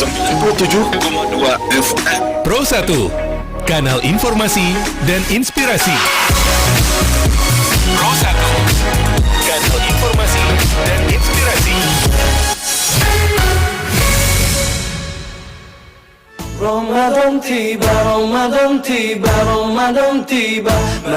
97,2 FM. Pro 1, kanal informasi dan inspirasi. Pro 1, kanal informasi dan inspirasi. Ramadan tiba, Ramadan tiba, Ramadan tiba.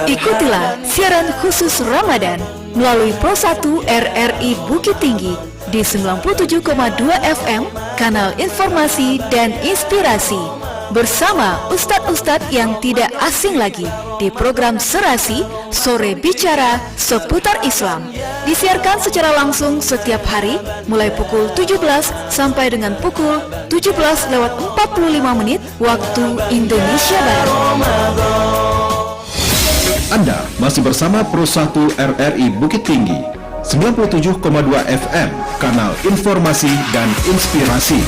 Ikutilah siaran khusus Ramadan melalui Pro 1 RRI Bukit Tinggi di 97,2 FM, kanal informasi dan inspirasi. Bersama ustadz-ustadz yang tidak asing lagi di program Serasi Sore Bicara Seputar Islam. Disiarkan secara langsung setiap hari mulai pukul 17 sampai dengan pukul 17:45 waktu Indonesia Barat. Anda masih bersama Pro 1 RRI Bukit Tinggi 97,2 FM, kanal informasi dan inspirasi.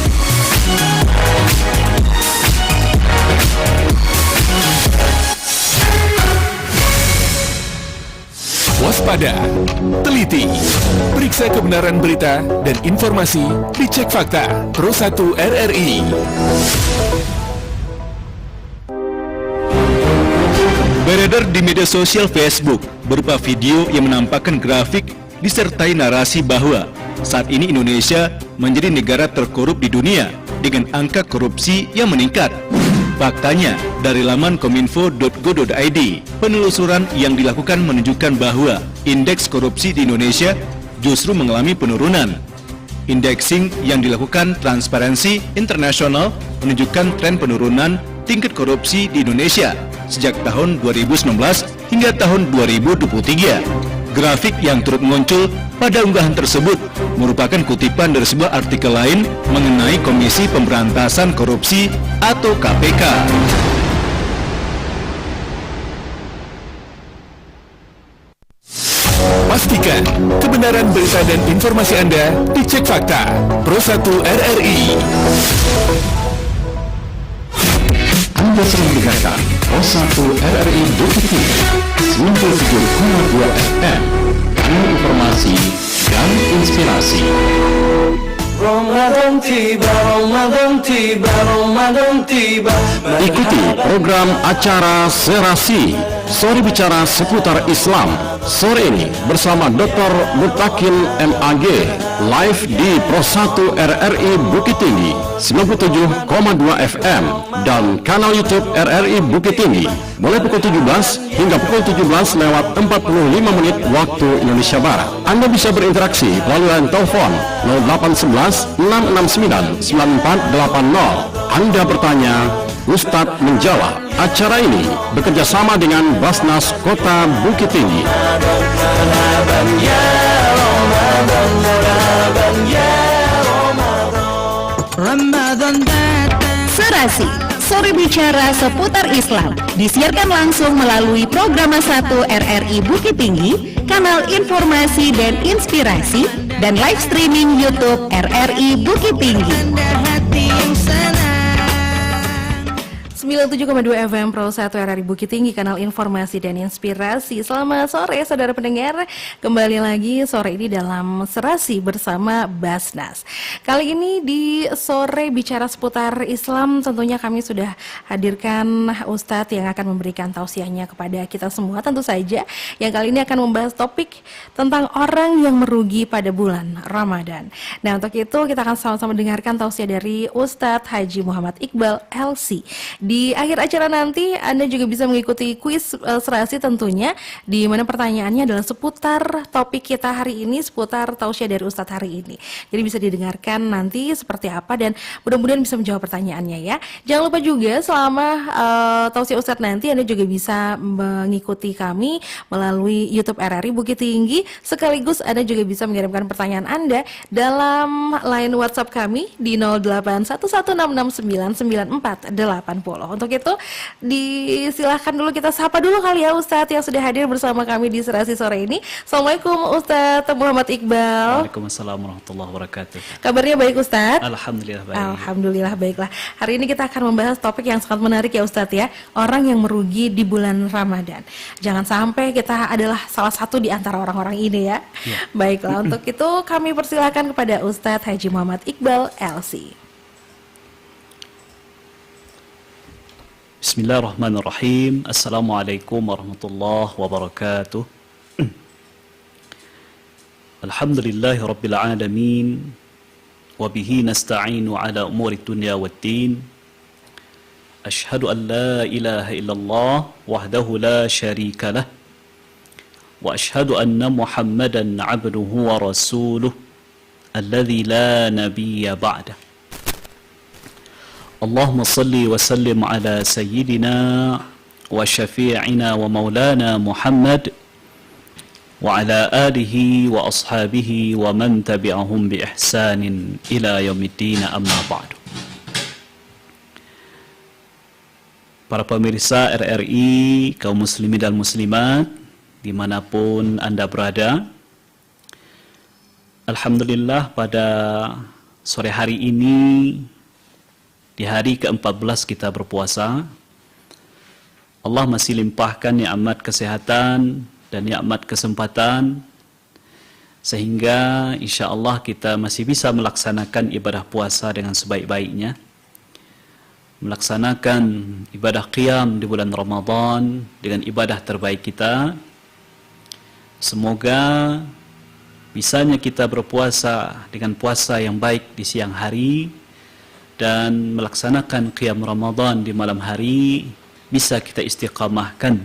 Waspada, teliti, periksa kebenaran berita dan informasi, dicek fakta. Pro 1 RRI. Beredar di media sosial Facebook berupa video yang menampakkan grafik disertai narasi bahwa saat ini Indonesia menjadi negara terkorup di dunia dengan angka korupsi yang meningkat. Faktanya, dari laman kominfo.go.id, penelusuran yang dilakukan menunjukkan bahwa indeks korupsi di Indonesia justru mengalami penurunan. Indexing yang dilakukan Transparency International menunjukkan tren penurunan tingkat korupsi di Indonesia sejak tahun 2019 hingga tahun 2023. Grafik yang turut muncul pada unggahan tersebut merupakan kutipan dari sebuah artikel lain mengenai Komisi Pemberantasan Korupsi atau KPK. Pastikan kebenaran berita dan informasi Anda dicek fakta. Pro 1 RRI. Anda sedang mendengarkan Pro 1 RRI Bukit Tinggi 97,2 FM, kanal informasi dan inspirasi. Ramadan tiba, Ramadan tiba, Ramadan tiba. Ikuti program acara Serasi Sore Bicara Seputar Islam sore ini bersama Dr. Mutakil MAG, live di Pro 1 RRI Bukit Tinggi 97,2 FM dan kanal YouTube RRI Bukit Tinggi mulai pukul 17 hingga pukul 17:45 waktu Indonesia Barat. Anda bisa berinteraksi melalui line telepon 0811 669 9480. Anda bertanya, Ustadz menjawab. Acara ini bekerja sama dengan Basnas Kota Bukit Tinggi. Serasi Sore Bicara Seputar Islam disiarkan langsung melalui program 1 RRI Bukit Tinggi, kanal informasi dan inspirasi, dan live streaming YouTube RRI Bukit Tinggi. 97,2 FM Pro 1 RRI Bukit Tinggi, kanal informasi dan inspirasi. Selamat sore saudara pendengar, kembali lagi sore ini dalam Serasi bersama Basnas. Kali ini di Sore Bicara Seputar Islam tentunya kami sudah hadirkan Ustadz yang akan memberikan tausiahnya kepada kita semua tentu saja, yang kali ini akan membahas topik tentang orang yang merugi pada bulan Ramadan. Nah, untuk itu kita akan sama-sama dengarkan tausiah dari Ustadz Haji Muhammad Iqbal LC. Di akhir acara nanti Anda juga bisa mengikuti kuis Serasi tentunya, di mana pertanyaannya adalah seputar topik kita hari ini, seputar tausiah dari Ustadz hari ini. Jadi bisa didengarkan nanti seperti apa dan mudah-mudahan bisa menjawab pertanyaannya ya. Jangan lupa juga selama tausiah Ustadz nanti Anda juga bisa mengikuti kami melalui YouTube RRI Bukit Tinggi, sekaligus Anda juga bisa mengirimkan pertanyaan Anda dalam line WhatsApp kami di 0811669980. Untuk itu disilahkan dulu, kita sapa dulu kali ya Ustadz yang sudah hadir bersama kami di Serasi sore ini. Assalamualaikum Ustadz Muhammad Iqbal. Waalaikumsalam warahmatullahi wabarakatuh. Kabarnya baik Ustadz? Alhamdulillah baik. Alhamdulillah baiklah. Hari ini kita akan membahas topik yang sangat menarik ya Ustadz ya, orang yang merugi di bulan Ramadan. Jangan sampai kita adalah salah satu di antara orang-orang ini ya. Baiklah, untuk itu kami persilakan kepada Ustadz Haji Muhammad Iqbal LC. Bismillahirrahmanirrahim. Assalamualaikum warahmatullahi wabarakatuh. Alhamdulillahi rabbil alamin. Wabihi nasta'inu ala umuri dunya waddin. Ashhadu an la ilaha illallah wahdahu la syarika lah. Wa ashhadu anna Muhammadan abduhu wa rasuluh alladhi la nabiyya ba'dah. Allahumma salli wa sallim ala sayyidina wa syafi'ina wa maulana Muhammad wa ala alihi wa ashabihi wa man tabi'ahum bi ihsanin ila yaumiddin, amma ba'du. Para pemirsa RRI, kaum muslimin dan muslimat dimanapun Anda berada, alhamdulillah pada sore hari ini, di hari ke-14 kita berpuasa, Allah masih limpahkan nikmat kesehatan dan nikmat kesempatan, sehingga insya Allah kita masih bisa melaksanakan ibadah puasa dengan sebaik-baiknya, melaksanakan ibadah qiyam di bulan Ramadan dengan ibadah terbaik kita. Semoga bisanya kita berpuasa dengan puasa yang baik di siang hari dan melaksanakan qiyam Ramadan di malam hari bisa kita istiqamahkan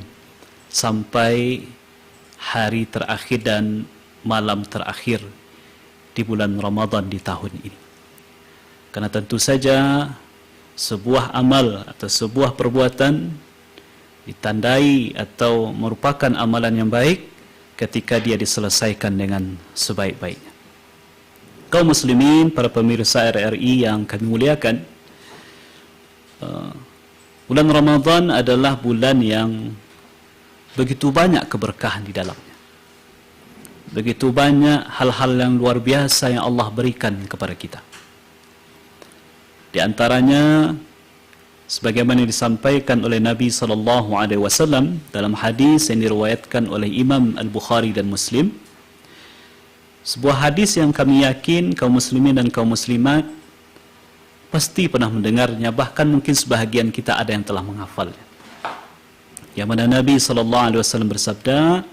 sampai hari terakhir dan malam terakhir di bulan Ramadan di tahun ini. Karena tentu saja sebuah amal atau sebuah perbuatan ditandai atau merupakan amalan yang baik ketika dia diselesaikan dengan sebaik-baiknya. Kaum muslimin, para pemirsa RRI yang kami muliakan, bulan Ramadan adalah bulan yang begitu banyak keberkahan di dalamnya. Begitu banyak hal-hal yang luar biasa yang Allah berikan kepada kita. Di antaranya, sebagaimana disampaikan oleh Nabi SAW dalam hadis yang diriwayatkan oleh Imam Al-Bukhari dan Muslim, sebuah hadis yang kami yakin kaum muslimin dan kaum muslimat pasti pernah mendengarnya, bahkan mungkin sebahagian kita ada yang telah menghafalnya. Yang mana Nabi SAW bersabda,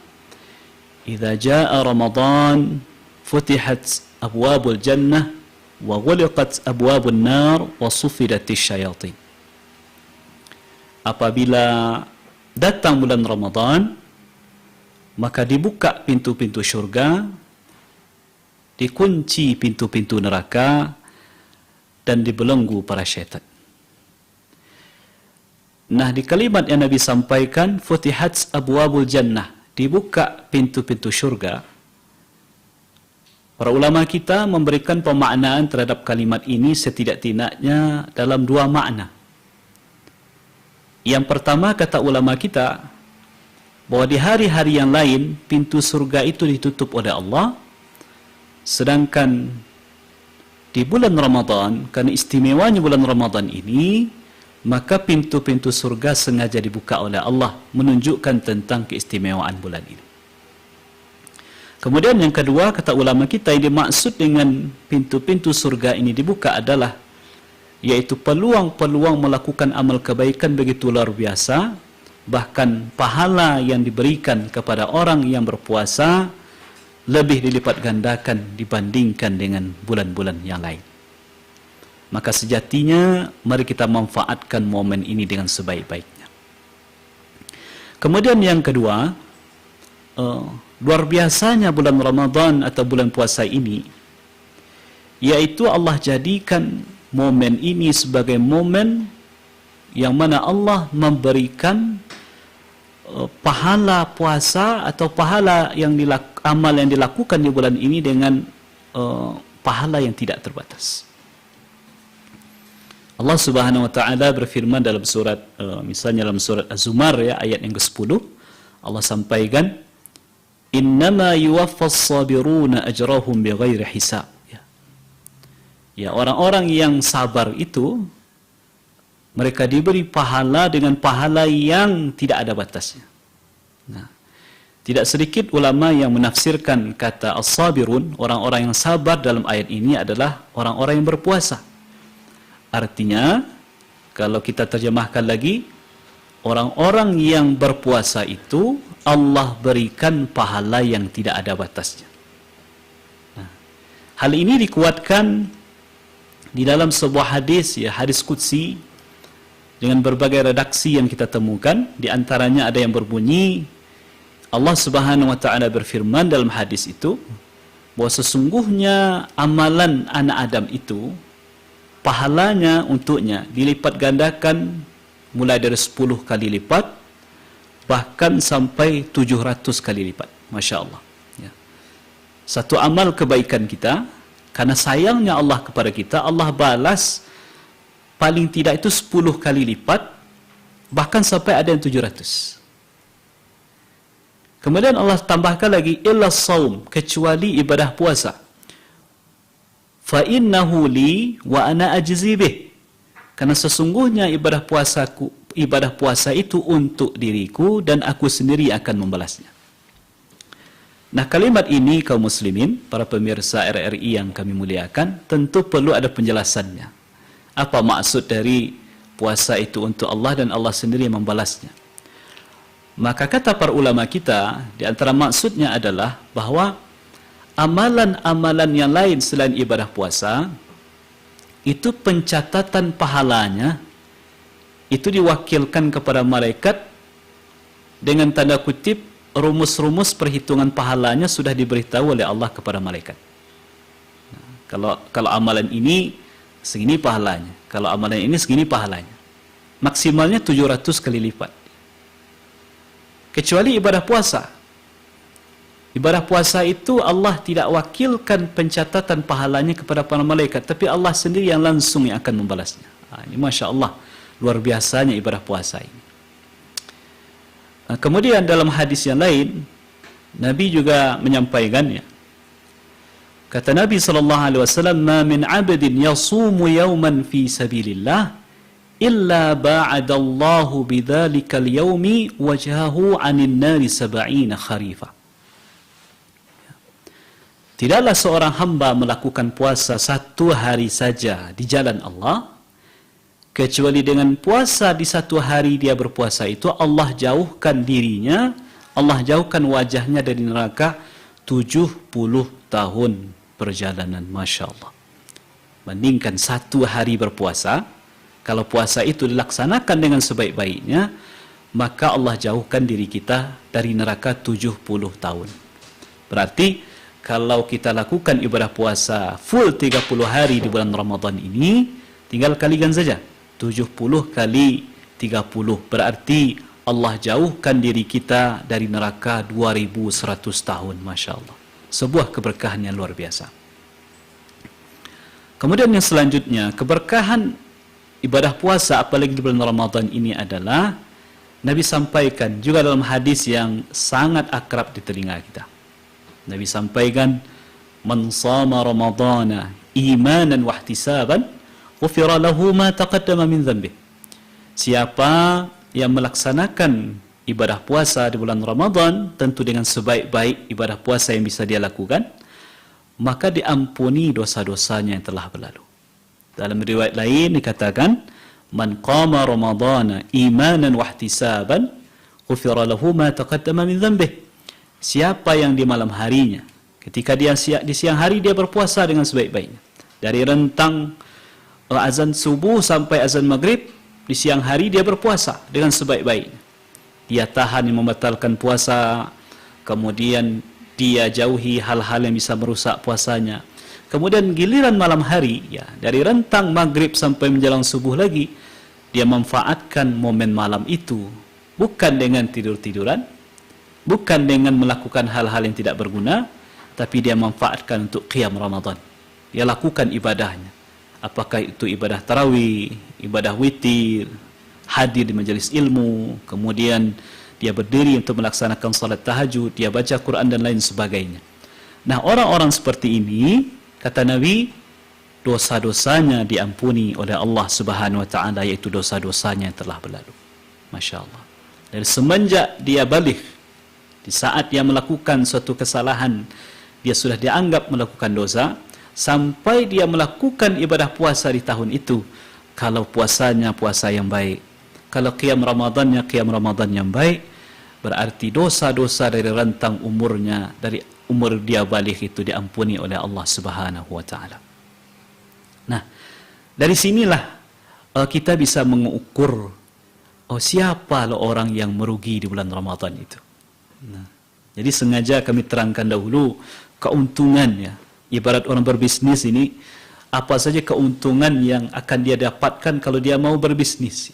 "Idza jaa Ramadan, futihat abwabul jannah wa ghuliqat abwabun nar wa sufidatis syayatin." Apabila datang bulan Ramadan, maka dibuka pintu-pintu syurga, dikunci pintu-pintu neraka, dan dibelenggu para syaitan. Nah, di kalimat yang Nabi sampaikan, futihat abwabul jannah, dibuka pintu-pintu syurga, para ulama kita memberikan pemaknaan terhadap kalimat ini setidak-tidaknya dalam dua makna. Yang pertama, kata ulama kita, bahwa di hari-hari yang lain pintu surga itu ditutup oleh Allah, sedangkan di bulan Ramadan, karena istimewanya bulan Ramadan ini, maka pintu-pintu surga sengaja dibuka oleh Allah, menunjukkan tentang keistimewaan bulan ini. Kemudian yang kedua, kata ulama kita, yang dimaksud dengan pintu-pintu surga ini dibuka adalah yaitu peluang-peluang melakukan amal kebaikan begitu luar biasa, bahkan pahala yang diberikan kepada orang yang berpuasa lebih dilipat gandakan dibandingkan dengan bulan-bulan yang lain. Maka sejatinya mari kita manfaatkan momen ini dengan sebaik-baiknya. Kemudian yang kedua, luar biasanya bulan Ramadan atau bulan puasa ini, yaitu Allah jadikan momen ini sebagai momen yang mana Allah memberikan pahala puasa atau pahala yang amal yang dilakukan di bulan ini dengan pahala yang tidak terbatas. Allah Subhanahu wa taala berfirman dalam surat misalnya dalam surat Az-Zumar ya, ayat yang ke-10, Allah sampaikan, "Innama yuwaffas sabiruna ajrahum bighairi hisab." Ya, orang-orang yang sabar itu mereka diberi pahala dengan pahala yang tidak ada batasnya. Nah, tidak sedikit ulama yang menafsirkan kata as-sabirun, orang-orang yang sabar dalam ayat ini adalah orang-orang yang berpuasa. Artinya, kalau kita terjemahkan lagi, orang-orang yang berpuasa itu Allah berikan pahala yang tidak ada batasnya. Nah, hal ini dikuatkan di dalam sebuah hadis, ya, hadis qudsi dengan berbagai redaksi yang kita temukan. Di antaranya ada yang berbunyi, Allah Subhanahu wa taala berfirman dalam hadis itu bahwa sesungguhnya amalan anak Adam itu pahalanya untuknya dilipat gandakan mulai dari 10 kali lipat bahkan sampai 700 kali lipat. Masya Allah, ya. Satu amal kebaikan kita, karena sayangnya Allah kepada kita, Allah balas paling tidak itu 10 kali lipat, bahkan sampai ada yang 700. Kemudian Allah tambahkan lagi, illa saum, kecuali ibadah puasa. Fa innahu li wa ana ajzi bih. Karena sesungguhnya ibadah puasa itu untuk diriku dan aku sendiri akan membalasnya. Nah, kalimat ini kaum muslimin, para pemirsa RRI yang kami muliakan, tentu perlu ada penjelasannya. Apa maksud dari puasa itu untuk Allah dan Allah sendiri yang membalasnya? Maka kata para ulama kita, di antara maksudnya adalah bahwa amalan-amalan yang lain selain ibadah puasa, itu pencatatan pahalanya itu diwakilkan kepada malaikat dengan tanda kutip rumus-rumus perhitungan pahalanya sudah diberitahu oleh Allah kepada malaikat. Nah, kalau amalan ini segini pahalanya, kalau amalan ini segini pahalanya. Maksimalnya 700 kali lipat. Kecuali ibadah puasa. Ibadah puasa itu Allah tidak wakilkan pencatatan pahalanya kepada para malaikat, tapi Allah sendiri yang langsung yang akan membalasnya. Ini Masya Allah, luar biasanya ibadah puasa ini. Kemudian dalam hadis yang lain, Nabi juga menyampaikannya. Kata Nabi SAW, "Ma min 'abdin yasumu yawman fi sabilillah, illa ba'adallahu bidzalikal yawmi wajhahu 'anil nari 70 kharifah." Tidaklah seorang hamba melakukan puasa 1 hari saja di jalan Allah, kecuali dengan puasa di 1 hari dia berpuasa itu, Allah jauhkan dirinya, Allah jauhkan wajahnya dari neraka 70 tahun perjalanan. Masya Allah. Bandingkan 1 hari berpuasa, kalau puasa itu dilaksanakan dengan sebaik-baiknya, maka Allah jauhkan diri kita dari neraka 70 tahun. Berarti kalau kita lakukan ibadah puasa full 30 hari di bulan Ramadan ini, tinggal kalikan saja 70 kali 30, berarti Allah jauhkan diri kita dari neraka 2100 tahun. Masya Allah, sebuah keberkahan yang luar biasa. Kemudian yang selanjutnya, keberkahan ibadah puasa apalagi di bulan Ramadan ini adalah Nabi sampaikan juga dalam hadis yang sangat akrab di telinga kita. Nabi sampaikan, "Man shama Ramadana imanan wa ihtisaban, ghufira lahu ma taqaddama min dhanbih." Siapa yang melaksanakan ibadah puasa di bulan Ramadan, tentu dengan sebaik-baik ibadah puasa yang bisa dia lakukan, maka diampuni dosa-dosanya yang telah berlalu. Dalam riwayat lain dikatakan, "Man qama Ramadana imanan wa ihtisaban, ghufira lahu ma taqaddama min dhanbih." Siapa yang di malam harinya, ketika dia di siang hari dia berpuasa dengan sebaik-baiknya, dari rentang azan subuh sampai azan maghrib, di siang hari dia berpuasa dengan sebaik-baiknya. Dia tahan yang membatalkan puasa, kemudian dia jauhi hal-hal yang bisa merusak puasanya. Kemudian giliran malam hari, ya, dari rentang maghrib sampai menjelang subuh lagi, dia manfaatkan momen malam itu, bukan dengan tidur-tiduran, bukan dengan melakukan hal-hal yang tidak berguna, tapi dia manfaatkan untuk qiyam Ramadan. Dia lakukan ibadahnya. Apakah itu ibadah tarawih, ibadah witir, hadir di majelis ilmu, kemudian dia berdiri untuk melaksanakan salat tahajud, dia baca Quran dan lain sebagainya. Nah, orang-orang seperti ini, kata Nabi, dosa-dosanya diampuni oleh Allah Subhanahu wa taala, yaitu dosa-dosanya yang telah berlalu. Masya Allah. Dari semenjak dia balik, di saat dia melakukan suatu kesalahan, dia sudah dianggap melakukan dosa, sampai dia melakukan ibadah puasa di tahun itu. Kalau puasanya puasa yang baik, Kalau qiyam Ramadannya qiyam Ramadan yang baik, berarti dosa-dosa dari rentang umurnya, dari umur dia balik itu diampuni oleh Allah Subhanahu wa taala. Nah, dari sinilah kita bisa mengukur siapa lo orang yang merugi di bulan Ramadan itu. Nah, jadi sengaja kami terangkan dahulu keuntungannya. Ibarat orang berbisnis ini, apa saja keuntungan yang akan dia dapatkan kalau dia mau berbisnis.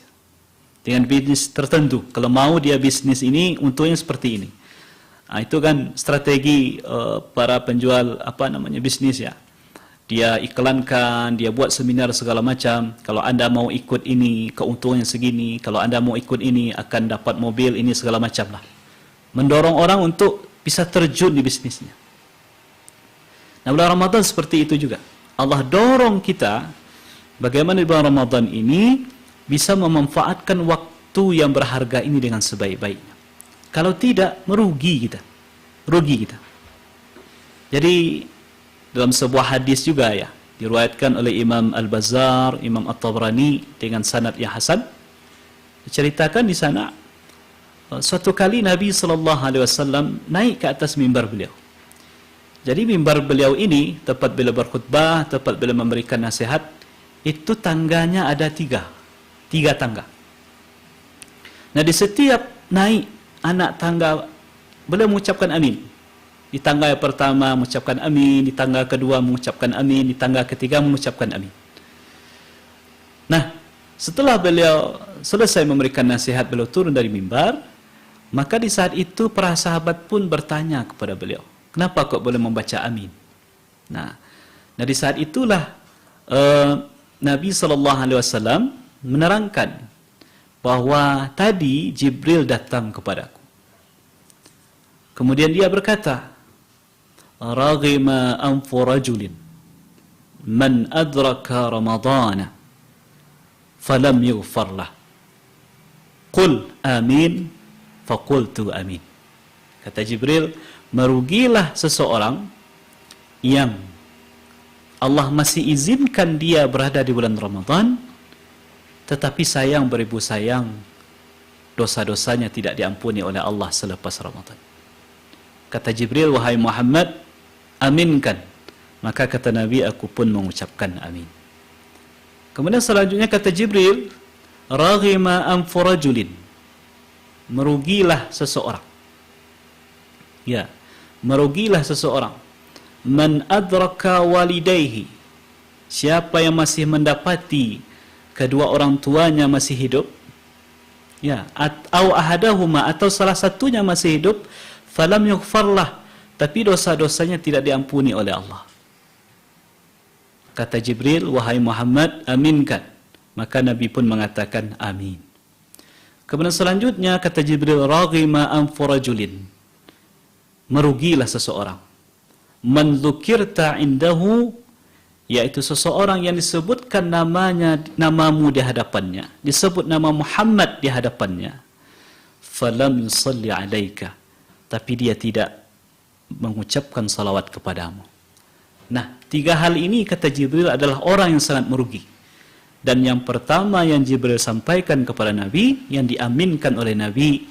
Dengan bisnis tertentu. Kalau mau dia bisnis ini, untungnya seperti ini. Nah, itu kan strategi para penjual bisnis ya. Dia iklankan, dia buat seminar segala macam. Kalau Anda mau ikut ini, keuntungannya segini. Kalau Anda mau ikut ini, akan dapat mobil ini segala macam lah. Mendorong orang untuk bisa terjun di bisnisnya. Nah, bulan Ramadan seperti itu juga. Allah dorong kita bagaimana di bulan Ramadan ini bisa memanfaatkan waktu yang berharga ini dengan sebaik-baiknya. Kalau tidak, merugi kita. Rugi kita. Jadi dalam sebuah hadis juga ya, diriwayatkan oleh Imam Al-Bazzar, Imam At-Tabrani dengan sanad yang hasan, diceritakan di sana suatu kali Nabi SAW naik ke atas mimbar beliau. Jadi mimbar beliau ini, tepat bila berkhutbah, tepat bila memberikan nasihat, itu tangganya ada tiga tangga. Nah, di setiap naik anak tangga, beliau mengucapkan amin. Di tangga yang pertama mengucapkan amin, di tangga kedua mengucapkan amin, di tangga ketiga mengucapkan amin. Nah, setelah beliau selesai memberikan nasihat, beliau turun dari mimbar, maka di saat itu para sahabat pun bertanya kepada beliau, kenapa kok boleh membaca amin? Nah, dari saat itulah Nabi SAW menerangkan bahwa tadi Jibril datang kepadaku. Kemudian dia berkata, "Raghima anfu rajulin man adraka Ramadana falam yughfar lah. Qul amin." Faqultu amin. Kata Jibril, merugilah seseorang yang Allah masih izinkan dia berada di bulan Ramadan, tetapi sayang beribu sayang, dosa-dosanya tidak diampuni oleh Allah selepas Ramadan. Kata Jibril, wahai Muhammad, aminkan. Maka kata Nabi, aku pun mengucapkan amin. Kemudian selanjutnya kata Jibril, raghima anfu rajulin, merugilah seseorang. Ya, merugilah seseorang. Man adraka walidayhi, siapa yang masih mendapati kedua orang tuanya masih hidup, ya, atau ahadahuma, atau salah satunya masih hidup, falam yughfarlah, tapi dosa-dosanya tidak diampuni oleh Allah. Kata Jibril, wahai Muhammad, aminkan. Maka Nabi pun mengatakan amin. Kemudian selanjutnya kata Jibril, raghima anfu rajulin, merugilah seseorang. Man dzukirta indahu, yaitu seseorang yang disebutkan namamu di hadapannya, disebut nama Muhammad di hadapannya, falam yusalli alaika, tapi dia tidak mengucapkan salawat kepadamu. Nah, tiga hal ini kata Jibril adalah orang yang sangat merugi. Dan yang pertama yang Jibril sampaikan kepada Nabi, yang diaminkan oleh Nabi,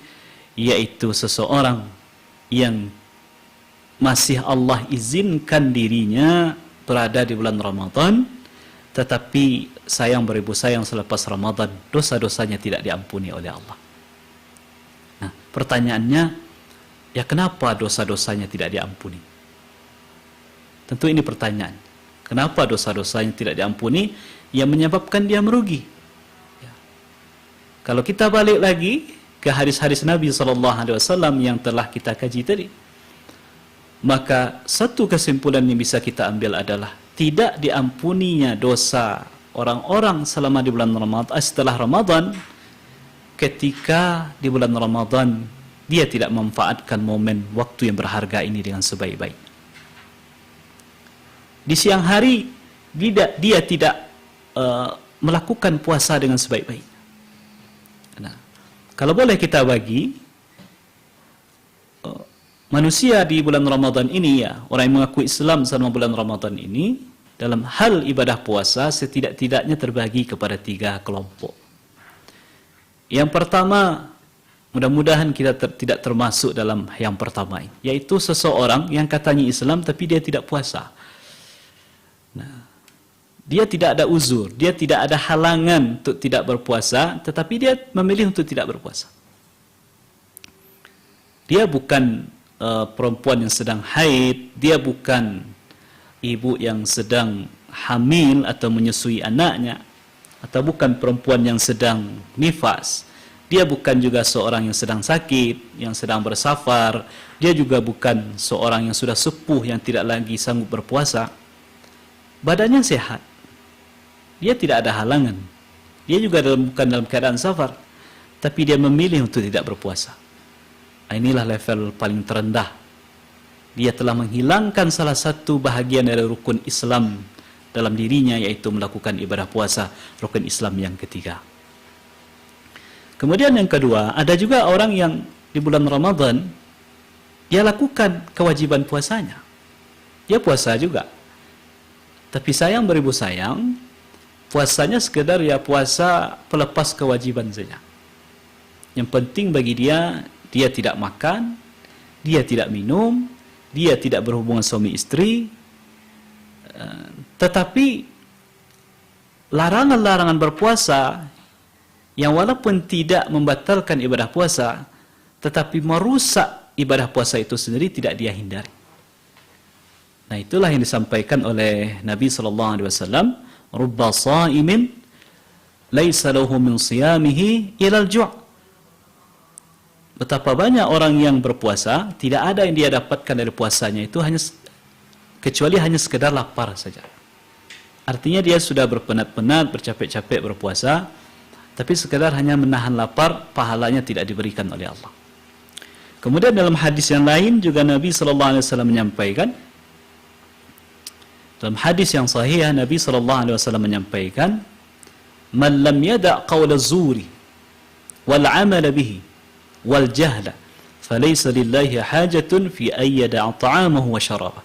yaitu seseorang yang masih Allah izinkan dirinya berada di bulan Ramadan, tetapi sayang beribu sayang selepas Ramadan, dosa-dosanya tidak diampuni oleh Allah. Nah, pertanyaannya, ya kenapa dosa-dosanya tidak diampuni? Tentu ini pertanyaan. Kenapa dosa-dosanya tidak diampuni yang menyebabkan dia merugi? Ya. Kalau kita balik lagi ke hadis-hadis Nabi SAW yang telah kita kaji tadi, maka satu kesimpulan yang bisa kita ambil adalah tidak diampuninya dosa orang-orang selama di bulan Ramadan, setelah Ramadan, ketika di bulan Ramadan dia tidak memanfaatkan momen waktu yang berharga ini dengan sebaik-baik. Di siang hari dia tidak melakukan puasa dengan sebaik-baik. Nah, kalau boleh kita bagi manusia di bulan Ramadan ini, ya, orang yang mengaku Islam selama bulan Ramadan ini, dalam hal ibadah puasa setidak-tidaknya terbagi kepada tiga kelompok. Yang pertama, mudah-mudahan kita tidak termasuk dalam yang pertama ini, yaitu seseorang yang katanya Islam tapi dia tidak puasa. Nah, dia tidak ada uzur, dia tidak ada halangan untuk tidak berpuasa, tetapi dia memilih untuk tidak berpuasa. Dia bukan perempuan yang sedang haid, dia bukan ibu yang sedang hamil atau menyusui anaknya, atau bukan perempuan yang sedang nifas. Dia bukan juga seorang yang sedang sakit, yang sedang bersafar. Dia juga bukan seorang yang sudah sepuh yang tidak lagi sanggup berpuasa. Badannya sehat. Dia tidak ada halangan. Dia juga bukan dalam keadaan safar, tapi dia memilih untuk tidak berpuasa. Inilah level paling terendah. Dia telah menghilangkan salah satu bahagian dari rukun Islam dalam dirinya, yaitu melakukan ibadah puasa, rukun Islam yang ketiga. Kemudian yang kedua, ada juga orang yang di bulan Ramadan dia lakukan kewajiban puasanya. Dia puasa juga. Tapi sayang beribu sayang, puasanya sekedar ya puasa pelepas kewajiban saja. Yang penting bagi dia, dia tidak makan, dia tidak minum, dia tidak berhubungan suami istri. Tetapi larangan-larangan berpuasa yang walaupun tidak membatalkan ibadah puasa, tetapi merusak ibadah puasa itu sendiri tidak dia hindari. Nah, itulah yang disampaikan oleh Nabi SAW, rubba sa'imin laisa lahu min siyamihi ilal ju'. Betapa banyak orang yang berpuasa, tidak ada yang dia dapatkan dari puasanya itu kecuali hanya sekedar lapar saja. Artinya dia sudah berpenat-penat, bercapek-capek berpuasa, tapi sekedar hanya menahan lapar, pahalanya tidak diberikan oleh Allah. Kemudian dalam hadis yang lain juga Nabi SAW menyampaikan, dalam hadis yang sahih Nabi SAW menyampaikan, man lam yada' qawla zuri wal amala bihi wal jahla falaysa lillahi hajatun fi ayyada'a ta'amahu wa syarabah.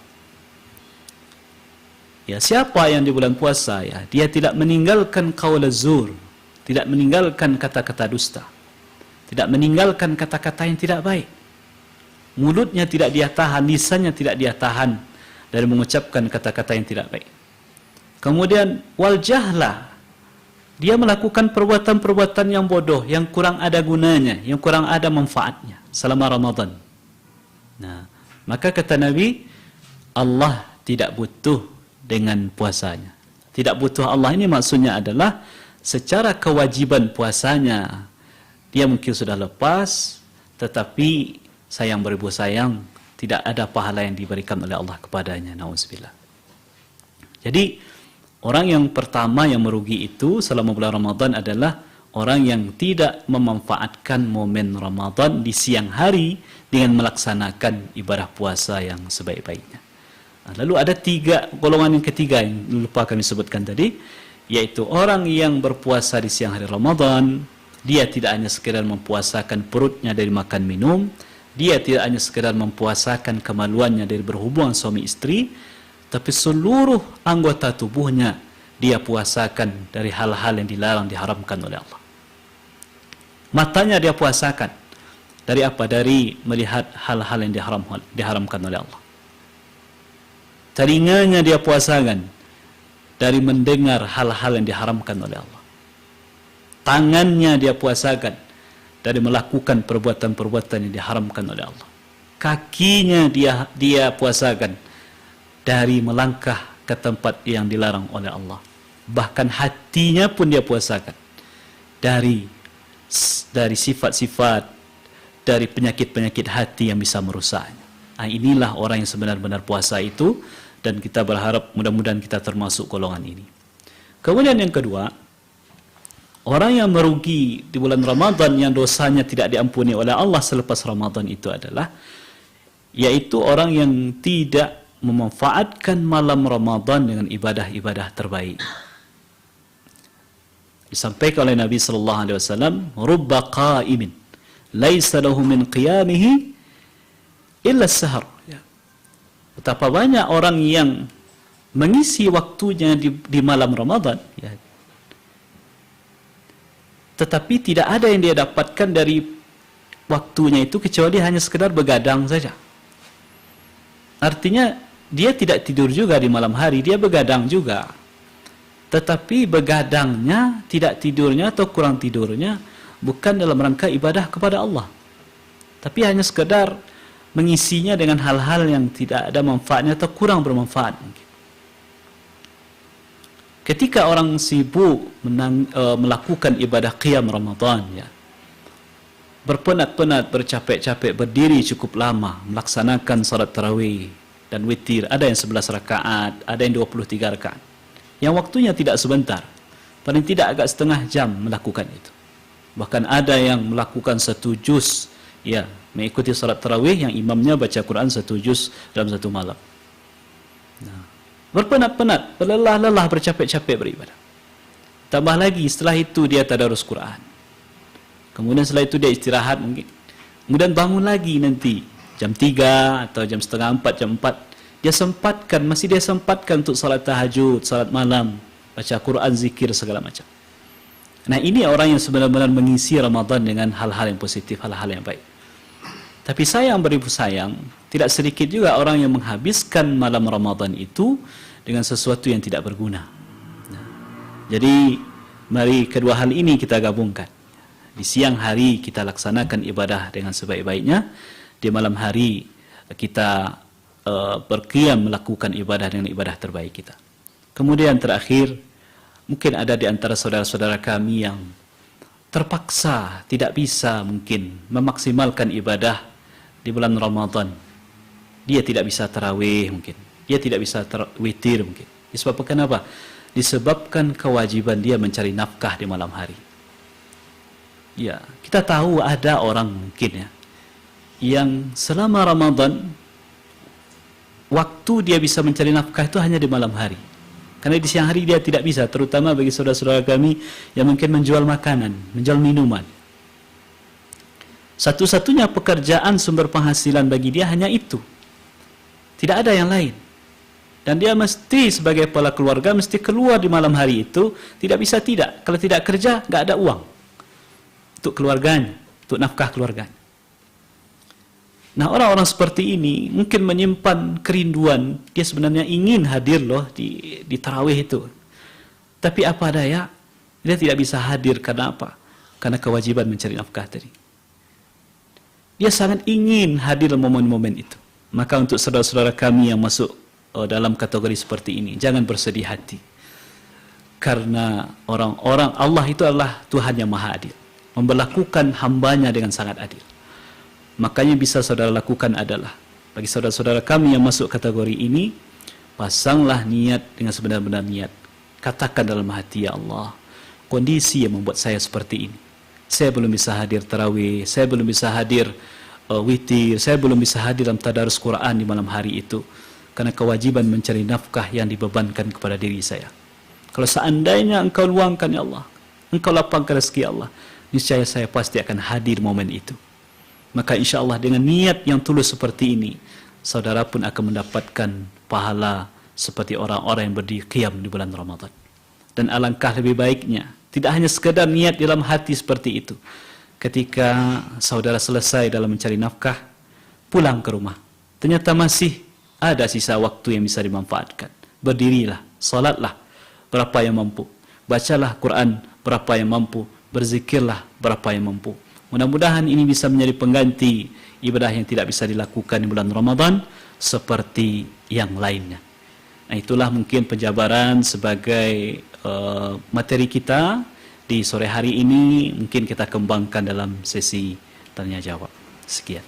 Ya, siapa yang di bulan puasa ya, dia tidak meninggalkan qaul zur, tidak meninggalkan kata-kata dusta, tidak meninggalkan kata-kata yang tidak baik. Mulutnya tidak dia tahan, lisannya tidak dia tahan dari mengucapkan kata-kata yang tidak baik. Kemudian wal jahla, dia melakukan perbuatan-perbuatan yang bodoh, yang kurang ada gunanya, yang kurang ada manfaatnya selama Ramadan. Nah, maka kata Nabi, Allah tidak butuh dengan puasanya. Tidak butuh Allah ini maksudnya adalah secara kewajiban puasanya dia mungkin sudah lepas, tetapi sayang beribu sayang, tidak ada pahala yang diberikan oleh Allah kepadanya. Nauzubillah. Jadi orang yang pertama yang merugi itu selama bulan Ramadan adalah orang yang tidak memanfaatkan momen Ramadan di siang hari dengan melaksanakan ibadah puasa yang sebaik-baiknya. Lalu ada golongan yang ketiga yang lupa kami sebutkan tadi, yaitu orang yang berpuasa di siang hari Ramadan. Dia tidak hanya sekedar mempuasakan perutnya dari makan minum, dia tidak hanya sekedar mempuasakan kemaluannya dari berhubungan suami istri, tapi seluruh anggota tubuhnya dia puasakan dari hal-hal yang dilarang, diharamkan oleh Allah. Matanya dia puasakan dari apa? Dari melihat hal-hal yang diharamkan oleh Allah. Telinganya dia puasakan dari mendengar hal-hal yang diharamkan oleh Allah. Tangannya dia puasakan dari melakukan perbuatan-perbuatan yang diharamkan oleh Allah. Kakinya dia puasakan dari melangkah ke tempat yang dilarang oleh Allah. Bahkan hatinya pun dia puasakan dari sifat-sifat, dari penyakit-penyakit hati yang bisa merusaknya. Nah, inilah orang yang sebenar-benar puasa itu, dan kita berharap mudah-mudahan kita termasuk golongan ini. Kemudian yang kedua, orang yang merugi di bulan Ramadan yang dosanya tidak diampuni oleh Allah selepas Ramadan itu adalah, yaitu orang yang tidak memanfaatkan malam Ramadan dengan ibadah-ibadah terbaik. Disampaikan oleh Nabi SAW, rubba qa'imin laisa lahu min qiyamihi illa as-sahar. Betapa banyak orang yang mengisi waktunya di malam Ramadan, ya, tetapi tidak ada yang dia dapatkan dari waktunya itu kecuali hanya sekedar begadang saja. Artinya dia tidak tidur juga di malam hari, dia begadang juga. Tetapi begadangnya, tidak tidurnya atau kurang tidurnya bukan dalam rangka ibadah kepada Allah, tapi hanya sekedar mengisinya dengan hal-hal yang tidak ada manfaatnya atau kurang bermanfaat mungkin. Ketika orang sibuk melakukan ibadah qiyam Ramadan, ya, berpenat-penat, bercapek-capek, berdiri cukup lama, melaksanakan salat tarawih dan witir, ada yang 11 rakaat, ada yang 23 rakaat, yang waktunya tidak sebentar, paling tidak agak setengah jam melakukan itu. Bahkan ada yang melakukan 1 juz, ya, mengikuti salat tarawih yang imamnya baca Quran 1 juz dalam 1 malam. Berpenat-penat, berlelah-lelah, bercapek-capek beribadah. Tambah lagi setelah itu dia tadarus Quran. Kemudian setelah itu dia istirahat mungkin. Kemudian bangun lagi nanti jam 3 atau jam setengah 4, jam 4. Dia sempatkan untuk salat tahajud, salat malam, baca Quran, zikir, segala macam. Nah, ini orang yang sebenarnya mengisi Ramadan dengan hal-hal yang positif, hal-hal yang baik. Tapi sayang beribu sayang, tidak sedikit juga orang yang menghabiskan malam Ramadan itu dengan sesuatu yang tidak berguna. Jadi, mari kedua hal ini kita gabungkan. Di siang hari kita laksanakan ibadah dengan sebaik-baiknya. Di malam hari kita berqiyam melakukan ibadah dengan ibadah terbaik kita. Kemudian terakhir, mungkin ada di antara saudara-saudara kami yang terpaksa tidak bisa mungkin memaksimalkan ibadah di bulan Ramadan. Dia tidak bisa tarawih mungkin, dia tidak bisa witir mungkin. Disebabkan apa? Disebabkan kewajiban dia mencari nafkah di malam hari. Ya, kita tahu ada orang mungkin ya, yang selama Ramadan waktu dia bisa mencari nafkah itu hanya di malam hari. Karena di siang hari dia tidak bisa, terutama bagi saudara-saudara kami yang mungkin menjual makanan, menjual minuman. Satu-satunya pekerjaan sumber penghasilan bagi dia hanya itu. Tidak ada yang lain. Dan dia mesti sebagai kepala keluarga mesti keluar di malam hari itu, tidak bisa tidak. Kalau tidak kerja, nggak ada uang untuk keluarganya, untuk nafkah keluarganya. Nah, orang-orang seperti ini mungkin menyimpan kerinduan, dia sebenarnya ingin hadir loh di tarawih itu. Tapi apa daya, dia tidak bisa hadir karena apa? Karena kewajiban mencari nafkah tadi. Dia sangat ingin hadir dalam momen-momen itu. Maka untuk saudara-saudara kami yang masuk dalam kategori seperti ini, jangan bersedih hati. Karena orang-orang Allah itu adalah Tuhan yang Maha Adil, memperlakukan hambanya dengan sangat adil. Makanya bisa saudara lakukan adalah, bagi saudara-saudara kami yang masuk kategori ini, pasanglah niat dengan sebenar-benar niat. Katakan dalam hati, ya Allah, kondisi yang membuat saya seperti ini. Saya belum bisa hadir tarawih, saya belum bisa hadir witir, saya belum bisa hadir dalam tadarus Quran di malam hari itu. Karena kewajiban mencari nafkah yang dibebankan kepada diri saya. Kalau seandainya engkau luangkan, ya Allah, engkau lapangkan rezeki, Allah, niscaya saya pasti akan hadir momen itu. Maka insya Allah dengan niat yang tulus seperti ini, saudara pun akan mendapatkan pahala seperti orang-orang yang berqiyam di bulan Ramadan. Dan alangkah lebih baiknya, tidak hanya sekedar niat dalam hati seperti itu. Ketika saudara selesai dalam mencari nafkah, pulang ke rumah, ternyata masih ada sisa waktu yang bisa dimanfaatkan. Berdirilah, salatlah berapa yang mampu, bacalah Quran berapa yang mampu, berzikirlah berapa yang mampu. Mudah-mudahan ini bisa menjadi pengganti ibadah yang tidak bisa dilakukan di bulan Ramadan seperti yang lainnya. Nah, itulah mungkin penjabaran sebagai materi kita di sore hari ini. Mungkin kita kembangkan dalam sesi tanya jawab. Sekian.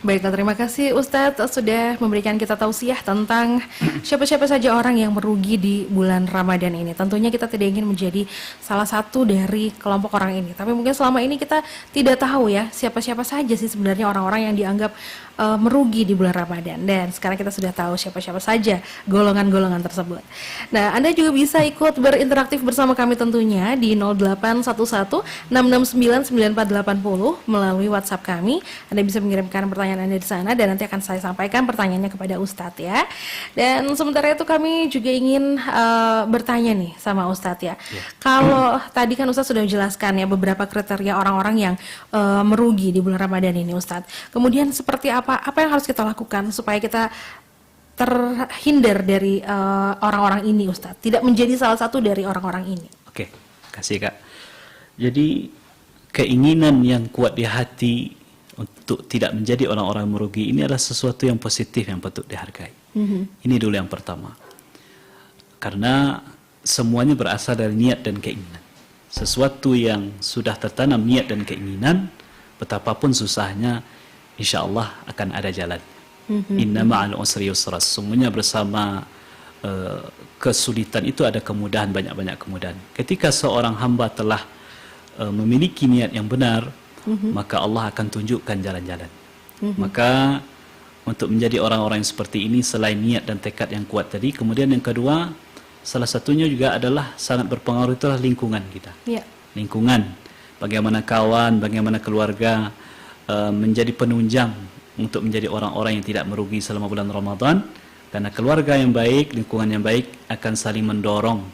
Baiklah, terima kasih Ustadz sudah memberikan kita tausiah tentang siapa-siapa saja orang yang merugi di bulan Ramadan ini. Tentunya kita tidak ingin menjadi salah satu dari kelompok orang ini. Tapi mungkin selama ini kita tidak tahu ya siapa-siapa saja sih sebenarnya orang-orang yang dianggap merugi di bulan Ramadan. Dan sekarang kita sudah tahu siapa-siapa saja golongan-golongan tersebut. Nah, Anda juga bisa ikut berinteraktif bersama kami tentunya di 0811-669-9480 melalui WhatsApp kami. Anda bisa mengirimkan pertanyaan Anda di sana dan nanti akan saya sampaikan pertanyaannya kepada Ustadz ya. Dan sementara itu kami juga ingin bertanya nih sama Ustadz ya. Kalau tadi kan Ustadz sudah menjelaskan ya beberapa kriteria orang-orang yang merugi di bulan Ramadan ini Ustadz. Kemudian seperti apa yang harus kita lakukan supaya kita terhindar dari orang-orang ini Ustadz, tidak menjadi salah satu dari orang-orang ini? Oke, kasih Kak. Jadi keinginan yang kuat di hati untuk tidak menjadi orang-orang merugi ini adalah sesuatu yang positif yang patut dihargai. Ini dulu yang pertama. Karena semuanya berasal dari niat dan keinginan. Sesuatu yang sudah tertanam niat dan keinginan, betapapun susahnya, insya Allah akan ada jalan. Inna ma'al usri yusra. Semuanya bersama kesulitan itu ada kemudahan, banyak-banyak kemudahan. Ketika seorang hamba telah memiliki niat yang benar, maka Allah akan tunjukkan jalan-jalan. Maka untuk menjadi orang-orang yang seperti ini, selain niat dan tekad yang kuat tadi, kemudian yang kedua, salah satunya juga adalah sangat berpengaruh itulah lingkungan kita. Lingkungan, bagaimana kawan, bagaimana keluarga menjadi penunjang untuk menjadi orang-orang yang tidak merugi selama bulan Ramadan. Karena keluarga yang baik, lingkungan yang baik akan saling mendorong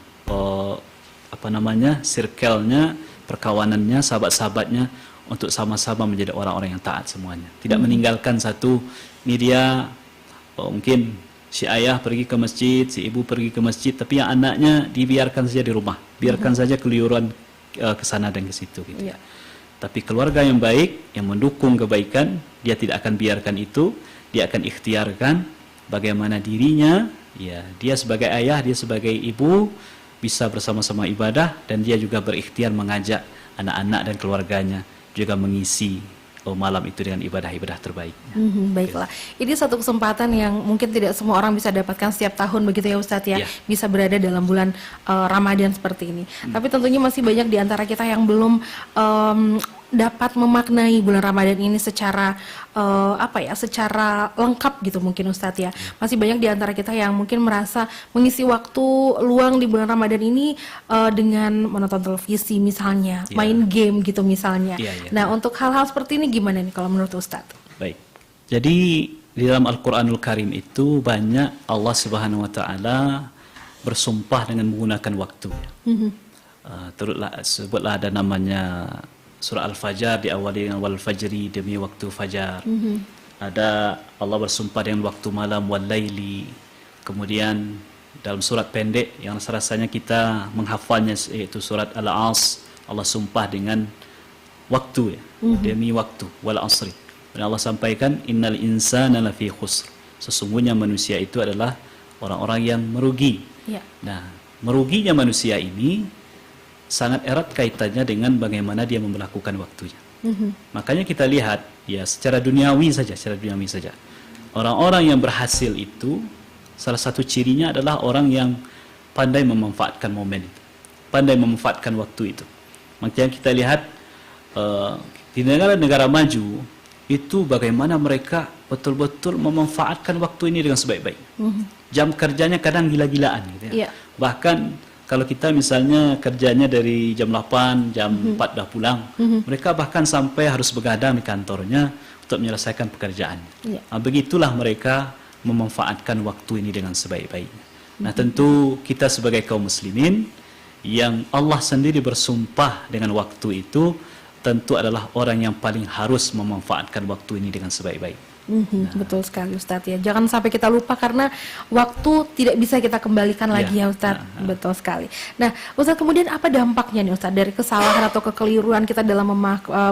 circle-nya, perkawanannya, sahabat-sahabatnya untuk sama-sama menjadi orang-orang yang taat semuanya. Tidak meninggalkan satu, ini dia mungkin si ayah pergi ke masjid, si ibu pergi ke masjid, tapi yang anaknya dibiarkan saja di rumah, biarkan saja keluyuran ke sana dan ke situ gitu. Tapi keluarga yang baik, yang mendukung kebaikan, dia tidak akan biarkan itu, dia akan ikhtiarkan bagaimana dirinya, ya, dia sebagai ayah, dia sebagai ibu bisa bersama-sama ibadah, dan dia juga berikhtiar mengajak anak-anak dan keluarganya juga mengisi malam itu dengan ibadah-ibadah terbaiknya. Baiklah, ini satu kesempatan yang mungkin tidak semua orang bisa dapatkan setiap tahun begitu ya Ustadz ya, bisa berada dalam bulan Ramadan seperti ini. Tapi tentunya masih banyak di antara kita yang belum dapat memaknai bulan Ramadan ini secara secara lengkap gitu mungkin Ustadz ya. Masih banyak di antara kita yang mungkin merasa mengisi waktu luang di bulan Ramadan ini dengan menonton televisi misalnya, main game gitu misalnya. Nah, untuk hal-hal seperti ini gimana nih kalau menurut Ustadz? Baik. Jadi di dalam Al-Qur'anul Karim itu banyak Allah Subhanahu wa taala bersumpah dengan menggunakan waktu. Sebutlah ada namanya surah Al-Fajr diawali dengan wal fajri, demi waktu fajar. Ada Allah bersumpah dengan waktu malam wal laili. Kemudian dalam surat pendek yang rasanya kita menghafalnya yaitu surat Al-As, Allah sumpah dengan waktu ya, demi waktu wal asri. Dan Allah sampaikan innal insana lafi khusr. Sesungguhnya manusia itu adalah orang-orang yang merugi. Nah, meruginya manusia ini sangat erat kaitannya dengan bagaimana dia memperlakukan waktunya. Makanya kita lihat ya secara duniawi saja. Orang-orang yang berhasil itu salah satu cirinya adalah orang yang pandai memanfaatkan momen itu, pandai memanfaatkan waktu itu. Makanya kita lihat di negara-negara maju itu bagaimana mereka betul-betul memanfaatkan waktu ini dengan sebaik-baik. Jam kerjanya kadang gila-gilaan gitu ya. Bahkan kalau kita misalnya kerjanya dari jam 8, jam 4 dah pulang, mereka bahkan sampai harus begadang di kantornya untuk menyelesaikan pekerjaan. Begitulah mereka memanfaatkan waktu ini dengan sebaik-baiknya. Nah, tentu kita sebagai kaum muslimin yang Allah sendiri bersumpah dengan waktu itu, tentu adalah orang yang paling harus memanfaatkan waktu ini dengan sebaik-baik. Betul sekali Ustadz ya. Jangan sampai kita lupa karena waktu tidak bisa kita kembalikan lagi ya Ustadz. Betul sekali. Nah Ustadz, kemudian apa dampaknya nih Ustadz dari kesalahan atau kekeliruan kita dalam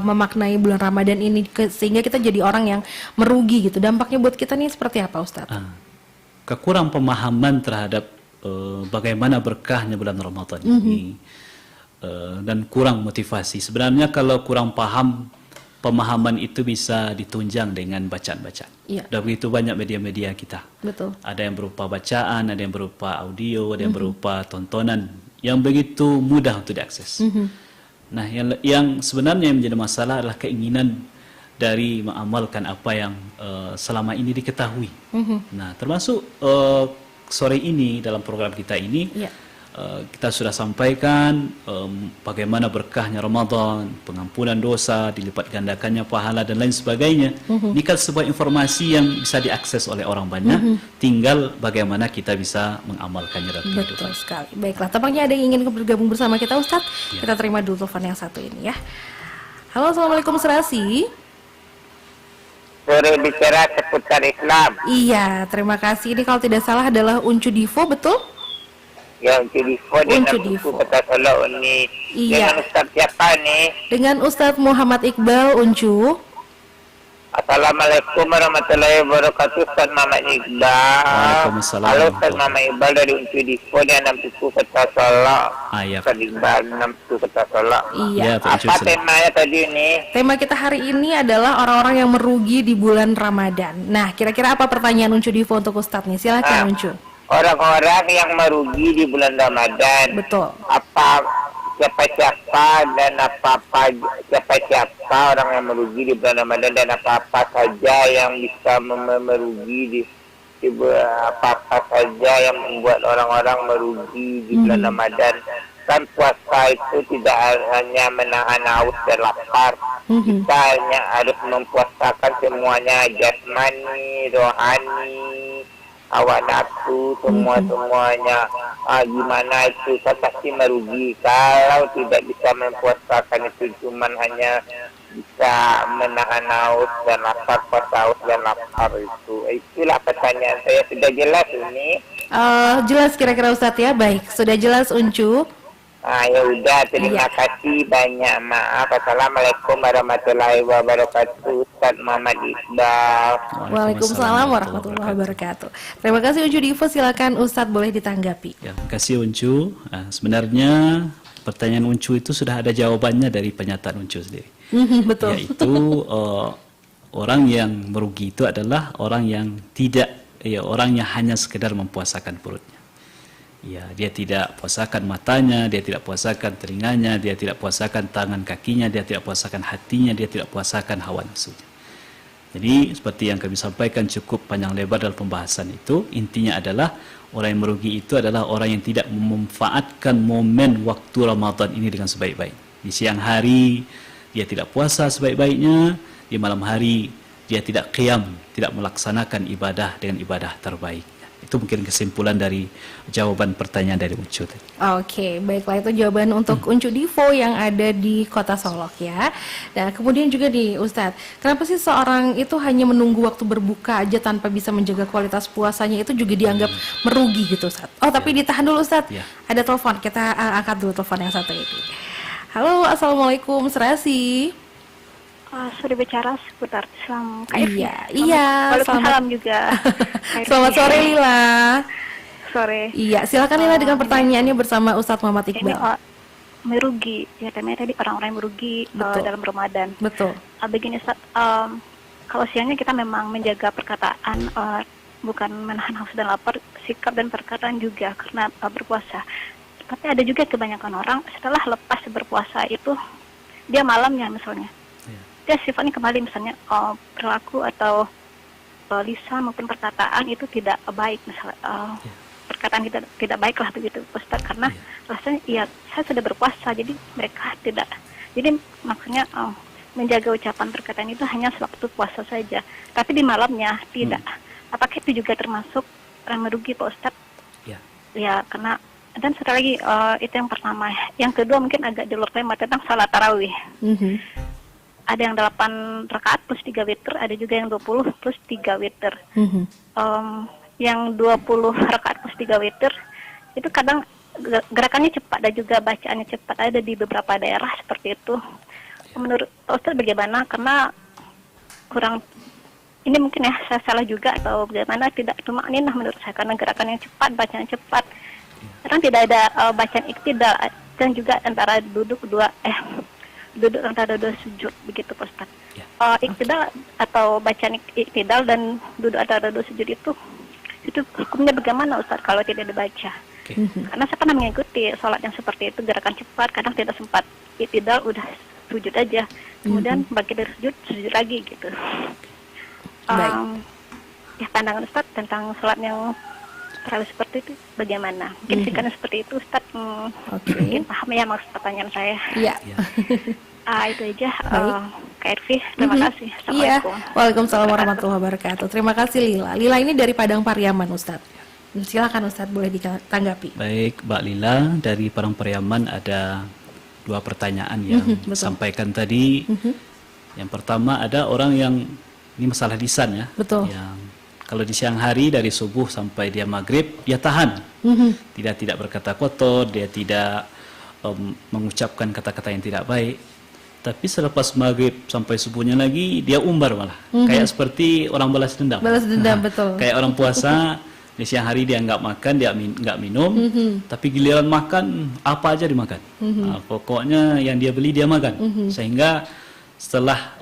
memaknai bulan Ramadan ini sehingga kita jadi orang yang merugi gitu. Dampaknya buat kita nih seperti apa Ustadz? Kekurang pemahaman terhadap bagaimana berkahnya bulan Ramadan ini dan kurang motivasi. Sebenarnya kalau kurang paham, pemahaman itu bisa ditunjang dengan bacaan-bacaan. Sudah begitu banyak media-media kita. Betul. Ada yang berupa bacaan, ada yang berupa audio, ada yang berupa tontonan yang begitu mudah untuk diakses. Nah, yang sebenarnya yang menjadi masalah adalah keinginan dari mengamalkan apa yang selama ini diketahui. Nah, termasuk sore ini dalam program kita ini kita sudah sampaikan bagaimana berkahnya Ramadan, pengampunan dosa, dilipat gandakannya pahala dan lain sebagainya. Ini kan sebuah informasi yang bisa diakses oleh orang banyak, tinggal bagaimana kita bisa mengamalkannya dalam kehidupan. Betul sekali. Baiklah, tampaknya ada yang ingin bergabung bersama kita, Ustadz. Kita terima dulu telepon yang satu ini ya. Halo, Assalamualaikum Serasi. Sore bicara seputar Islam. Iya, terima kasih. Ini kalau tidak salah adalah Uncu Divo, betul? Ya, Uncu Divo Uncu dengan Divo. buku kata Salah ini. Iya. Dengan Ustaz siapa nih? Dengan Ustadz Muhammad Iqbal, Uncu. Assalamualaikum warahmatullahi wabarakatuh. Ustaz Muhammad Iqbal. Waalaikumsalam. Halo Ustaz Muhammad Iqbal dari Uncu Divo dengan 6 buku kata Salah. Ya. Ustaz Iqbal 6 buku kata Salah. Iya. Ya, Pak Uncu, Apa silakan. temanya tadi ini? Tema kita hari ini adalah orang-orang yang merugi di bulan Ramadan. Nah, kira-kira apa pertanyaan Uncu Divo untuk Ustadz nih? Silakan Uncu. Orang-orang yang merugi di bulan Ramadan. Betul. Apa siapa-siapa dan apa-apa siapa-siapa orang yang merugi di bulan Ramadan dan apa-apa saja yang bisa merugi di apa-apa saja yang membuat orang-orang merugi di bulan Ramadan. Kan puasa itu tidak hanya menahan haus dan lapar, kita hanya harus mempuasakan semuanya, jasmani, rohani, hawa nafsu, semuanya. Gimana itu kan pasti merugi kalau tidak bisa mempuasakan itu, cuman hanya bisa menahan haus dan lapar, puasa haus dan lapar itu. Itulah pertanyaan saya, sudah jelas ini. Jelas kira-kira Ustadz ya. Baik, sudah jelas Uncu. Ya udah, terima kasih banyak, maaf. Assalamualaikum warahmatullahi wabarakatuh. Ustaz Muhammad Iqbal. Waalaikumsalam warahmatullahi wabarakatuh. Terima kasih Uncu Divo, silakan Ustadz boleh ditanggapi. Ya, terima kasih Uncu. Sebenarnya pertanyaan Uncu itu sudah ada jawabannya dari pernyataan Uncu sendiri. Betul. Yaitu orang yang merugi itu adalah orang yang orang yang hanya sekedar mempuasakan perutnya. Ya, dia tidak puasakan matanya, dia tidak puasakan telinganya, dia tidak puasakan tangan kakinya, dia tidak puasakan hatinya, dia tidak puasakan hawa nafsunya. Jadi seperti yang kami sampaikan cukup panjang lebar dalam pembahasan itu, intinya adalah orang yang merugi itu adalah orang yang tidak memanfaatkan momen waktu Ramadan ini dengan sebaik-baik. Di siang hari dia tidak puasa sebaik-baiknya, di malam hari dia tidak qiyam, tidak melaksanakan ibadah dengan ibadah terbaik. Itu mungkin kesimpulan dari jawaban pertanyaan dari Uncu tadi. Oke, baiklah itu jawaban untuk Uncu Divo yang ada di Kota Solok ya. Dan kemudian juga nih Ustadz, kenapa sih seorang itu hanya menunggu waktu berbuka aja tanpa bisa menjaga kualitas puasanya itu juga dianggap merugi gitu Ustadz? Oh tapi ditahan dulu Ustadz, ada telepon, kita angkat dulu telepon yang satu ini. Halo, Assalamualaikum Serasi. Sudah bicara seputar Islam. Iya. Waalaikumsalam juga. Selamat sore Lila. Sore. Iya, silakan Lila dengan pertanyaannya bersama Ustadz Muhammad Iqbal. Ini merugi, ya temanya tadi orang-orang yang merugi dalam Ramadan. Betul. Begini Ustaz, kalau siangnya kita memang menjaga perkataan, bukan menahan haus dan lapar, sikap dan perkataan juga karena berpuasa. Tapi ada juga kebanyakan orang setelah lepas berpuasa itu dia malamnya misalnya. Dia sifatnya kembali misalnya perilaku atau lisan maupun perkataan itu tidak baik misalnya perkataan tidak baik lah begitu Ustaz karena rasanya saya sudah berpuasa jadi mereka tidak, jadi maksudnya menjaga ucapan perkataan itu hanya sewaktu puasa saja tapi di malamnya tidak. Apakah itu juga termasuk merugi Pak Ustaz? Ya karena dan sekali lagi itu yang pertama. Yang kedua mungkin agak di luar tema tentang salat tarawih. Ada yang 8 rakaat plus 3 witir, ada juga yang 20 plus 3 witir. Yang 20 rakaat plus 3 witir itu kadang gerakannya cepat dan juga bacaannya cepat, ada di beberapa daerah seperti itu. Menurut Ustaz bagaimana? Karena kurang, ini mungkin ya saya salah juga atau bagaimana, tidak cuma ini menurut saya karena gerakan yang cepat, bacaan cepat. Kadang tidak ada bacaan iktidal dan juga antara duduk antara dua sujud begitu Pak Ustaz. Iktidal atau bacaan iktidal dan duduk antara dua sujud itu hukumnya bagaimana Ustaz kalau tidak dibaca? Karena saya pernah mengikuti sholat yang seperti itu, gerakan cepat, kadang tidak sempat iktidal udah sujud aja, kemudian bangkit dari sujud lagi gitu. Ya pandangan Ustaz tentang sholat yang tarawih seperti itu bagaimana? Mungkin jika seperti itu Ustaz mungkin paham ya maksud pertanyaan saya. Iya. Itu aja. Kak Irfi, terima kasih. Assalamualaikum. Waalaikumsalam warahmatullahi wabarakatuh. Terima kasih Lila. Lila ini dari Padang Pariaman Ustaz. Silakan Ustaz, boleh ditanggapi. Baik, Mbak Lila, dari Padang Pariaman ada 2 pertanyaan yang sampaikan tadi. Yang pertama, ada orang yang ini masalah lisan ya. Betul. Yang kalau di siang hari dari subuh sampai dia maghrib dia tahan, tidak berkata kotor, dia tidak mengucapkan kata-kata yang tidak baik. Tapi selepas maghrib sampai subuhnya lagi dia umbar malah, kayak seperti orang balas dendam. Balas dendam betul. Kayak orang puasa di siang hari dia nggak makan, dia nggak minum, tapi giliran makan apa aja dimakan. Pokoknya yang dia beli dia makan, sehingga setelah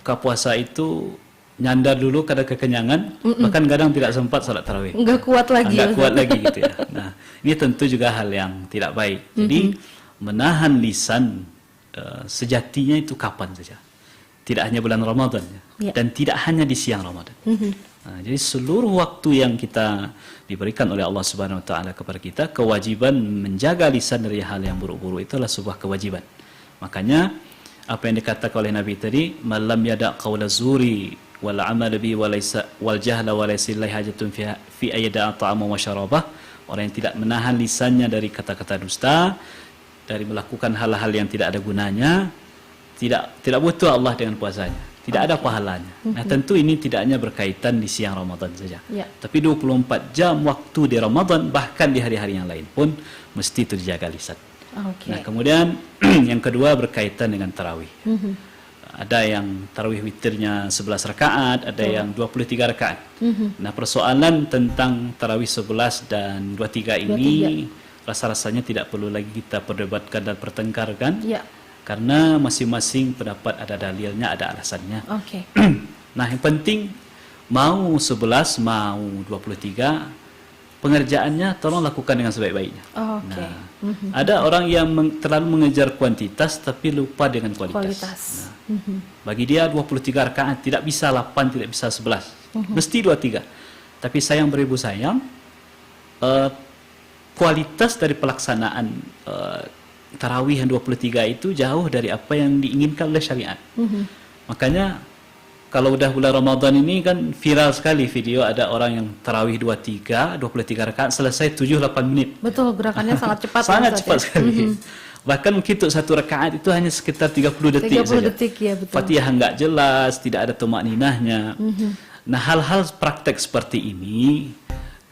buka puasa itu nyandar dulu kadang kekenyangan, bahkan kadang tidak sempat salat tarawih. Enggak kuat lagi. Enggak kuat lagi gitu ya. Nah, ini tentu juga hal yang tidak baik. Jadi menahan lisan sejatinya itu kapan saja. Tidak hanya bulan Ramadan ya. Dan tidak hanya di siang Ramadan. Nah, jadi seluruh waktu yang kita diberikan oleh Allah Subhanahu wa taala kepada kita, kewajiban menjaga lisan dari hal yang buruk-buruk itu adalah sebuah kewajiban. Makanya apa yang dikatakan oleh Nabi tadi, "Malam yada' qaula zuri wal amal bi wal jahla wa laysa lillahi hajatun fi ayyada ta'ama wa syarabah." Orang yang tidak menahan lisannya dari kata-kata dusta, dari melakukan hal-hal yang tidak ada gunanya, tidak butuh Allah dengan puasanya, tidak ada pahalanya. Nah, tentu ini tidak hanya berkaitan di siang Ramadan saja, tapi 24 jam waktu di Ramadan, bahkan di hari-hari yang lain pun mesti itu dijaga lisan. Nah, kemudian yang kedua berkaitan dengan tarawih. Ada yang tarawih witirnya 11 rakaat, ada yang 23 rakaat. Nah, persoalan tentang tarawih 11 dan 23 ini rasa-rasanya tidak perlu lagi kita perdebatkan dan pertengkarkan, karena masing-masing pendapat ada dalilnya, ada alasannya. Nah, yang penting mau 11, mau 23, pengerjaannya tolong lakukan dengan sebaik-baiknya. Nah, ada orang yang terlalu mengejar kuantitas tapi lupa dengan kualitas. Nah, bagi dia 23 rakaat tidak bisa 8, tidak bisa 11, mesti 23. Tapi sayang beribu sayang, kualitas dari pelaksanaan tarawih yang 23 itu jauh dari apa yang diinginkan oleh syariat. Makanya kalau udah bulan Ramadan ini kan viral sekali video ada orang yang tarawih 23 rakaat selesai 7-8 menit. Betul, gerakannya sangat cepat. Sangat cepat sekali. Bahkan mungkin untuk 1 rakaat itu hanya sekitar 30 detik 30 saja. detik, ya betul. Fatihah enggak jelas, tidak ada tumakninahnya. Nah, hal-hal praktek seperti ini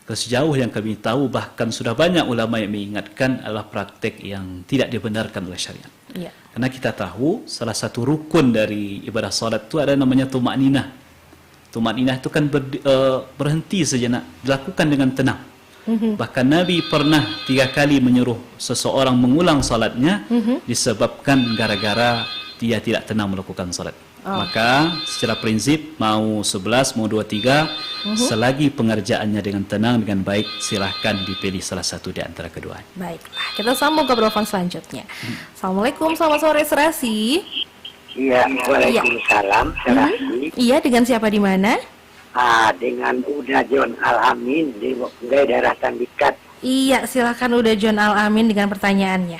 sejauh yang kami tahu, bahkan sudah banyak ulama yang mengingatkan, adalah praktek yang tidak dibenarkan oleh syariat. Karena kita tahu salah satu rukun dari ibadah salat itu ada namanya tumakninah. Tumakninah itu kan berhenti sejenak, dilakukan dengan tenang. Bahkan Nabi pernah 3 kali menyuruh seseorang mengulang salatnya disebabkan gara-gara dia tidak tenang melakukan salat. Maka secara prinsip mau 11, mau 23, selagi pengerjaannya dengan tenang, dengan baik, silahkan dipilih salah satu di antara keduanya. Baiklah, kita sambung ke penelpon selanjutnya. Assalamualaikum, selamat sore Serasi. Iya, waalaikumsalam Serasi. Iya, dengan siapa di mana? Dengan Uda John Al-Amin di daerah Tandikat. Iya, silakan Uda John Al-Amin dengan pertanyaannya.